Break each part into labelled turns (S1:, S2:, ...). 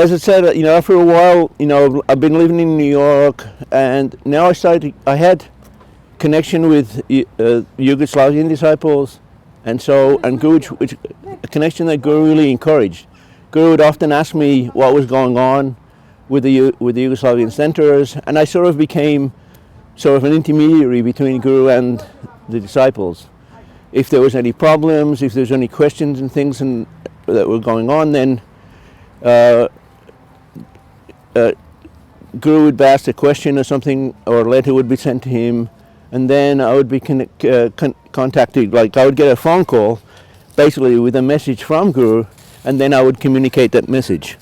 S1: as I said, after a while, I've been living in New York, and now I had connection with Yugoslavian disciples, and Guru, which a connection that Guru really encouraged. Guru would often ask me what was going on with the Yugoslavian centers, and I sort of became sort of an intermediary between Guru and the disciples. If there was any problems, if there's any questions and things that were going on, then Guru would ask a question or something, or a letter would be sent to him, and then I would be contacted. Like, I would get a phone call, basically with a message from Guru, and then I would communicate that message.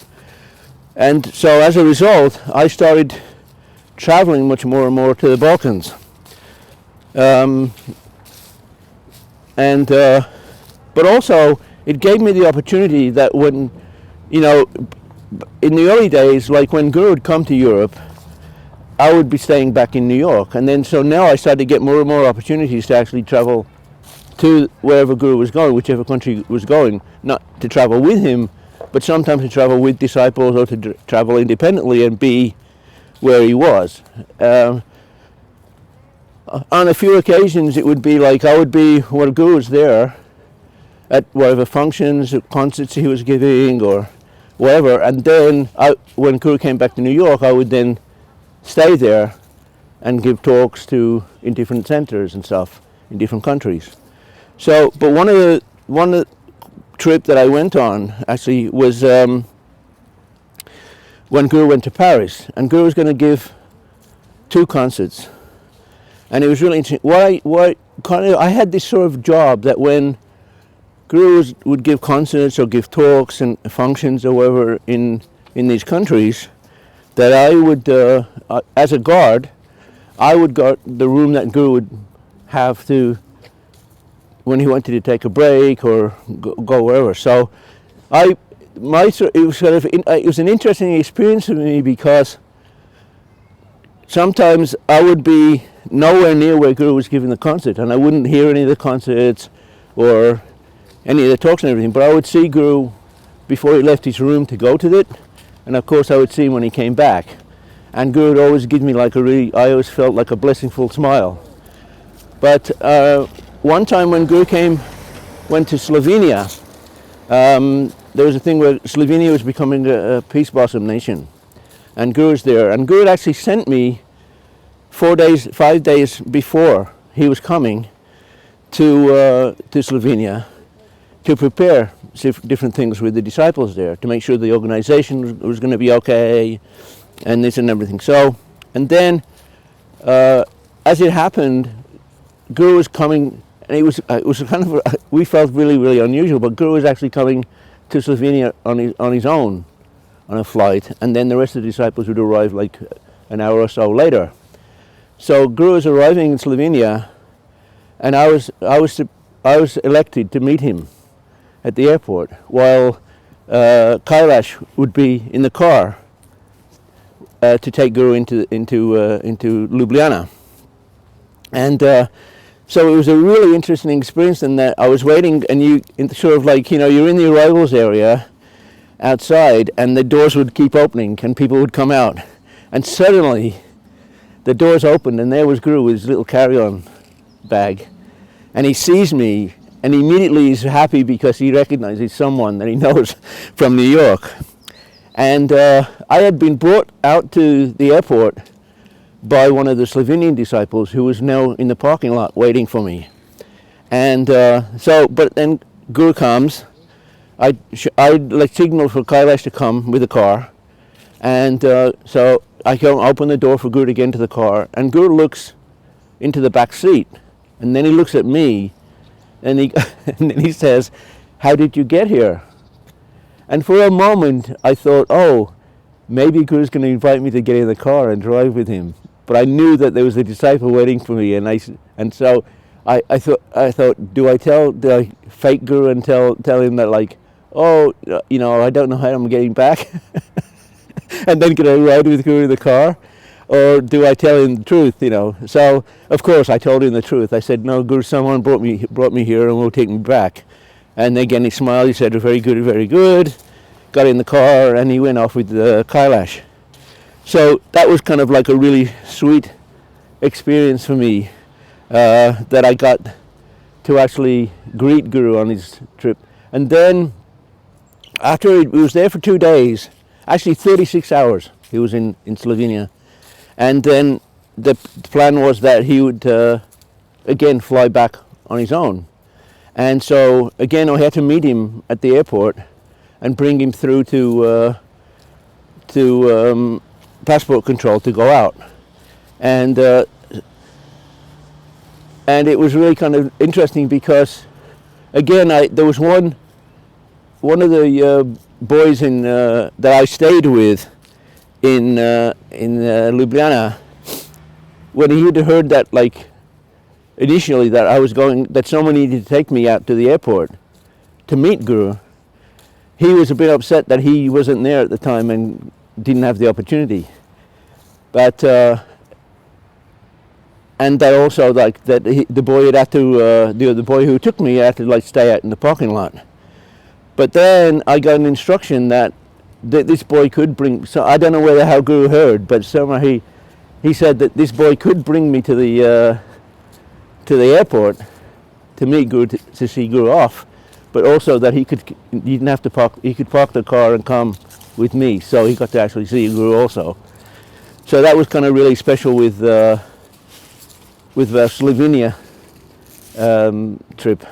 S1: And so as a result, I started traveling much more and more to the Balkans. But also, it gave me the opportunity that when, in the early days, like when Guru would come to Europe, I would be staying back in New York. And then so now I started to get more and more opportunities to actually travel to wherever Guru was going, whichever country was going, not to travel with him, but sometimes to travel with disciples or to travel independently and be where he was. On a few occasions it would be like I would be where Guru was there at whatever functions, concerts he was giving or whatever, and then when Guru came back to New York, I would then stay there and give talks in different centers and stuff in different countries. So, but one of the trip that I went on actually was when Guru went to Paris, and Guru was going to give 2 concerts, and it was really interesting. I had this sort of job that when Guru would give concerts or give talks and functions or whatever in these countries, that I would, as a guard, I would guard the room that Guru would have to when he wanted to take a break or go wherever. So it was an interesting experience for me, because sometimes I would be nowhere near where Guru was giving the concert, and I wouldn't hear any of the concerts or any of the talks and everything, but I would see Guru before he left his room to go to it, and of course I would see him when he came back. And Guru would always give me I always felt like a blessingful smile. But one time when Guru went to Slovenia, there was a thing where Slovenia was becoming a peace blossom nation, and Guru was there, and Guru had actually sent me 5 days before he was coming to Slovenia to prepare different things with the disciples there, to make sure the organization was going to be okay, and this and everything. So, and then as it happened, Guru was coming, and it was kind of, we felt really, really unusual, but Guru was actually coming to Slovenia on his own, on a flight, and then the rest of the disciples would arrive like an hour or so later. So Guru was arriving in Slovenia, and I was elected to meet him at the airport, while Kailash would be in the car to take Guru into Ljubljana. And so it was a really interesting experience in that I was waiting, and you're in the arrivals area outside, and the doors would keep opening and people would come out, and suddenly the doors opened and there was Guru with his little carry-on bag, and he sees me, and immediately he's happy because he recognizes someone that he knows from New York. And I had been brought out to the airport by one of the Slovenian disciples who was now in the parking lot waiting for me. And but then Guru comes, I signaled for Kailash to come with the car, and so I go open the door for Guru to get into the car, and Guru looks into the back seat, and then he looks at me, and and then he says, "How did you get here?" And for a moment I thought, oh, maybe Guru's going to invite me to get in the car and drive with him. But I knew that there was a disciple waiting for me, and so I thought, do I fake Guru and tell him that, like, oh, I don't know how I'm getting back, and then can I ride with Guru in the car, or do I tell him the truth? So of course I told him the truth. I said, no, Guru, someone brought me here and will take me back. And again he smiled. He said, very good, very good. got in the car, and he went off with Kailash. So that was kind of like a really sweet experience for me, that I got to actually greet Guru on his trip. And then after he was there for 2 days, actually 36 hours he was in Slovenia, and then the plan was that he would again fly back on his own. And so again I had to meet him at the airport and bring him through to passport control to go out. And it was really kind of interesting because again there was one of the boys that I stayed with in Ljubljana, when he had heard that, like, initially that I was going, that someone needed to take me out to the airport to meet Guru, he was a bit upset that he wasn't there at the time and didn't have the opportunity. But and that also, like, that the boy had had to the boy who took me had to, like, stay out in the parking lot. But then I got an instruction that this boy could bring, so I don't know how Guru heard, but somehow he said that this boy could bring me to the airport to meet Guru, to see Guru off, but also that he didn't have to park, he could park the car and come with me, so he got to actually see Guru also. So that was kind of really special with Slovenia trip.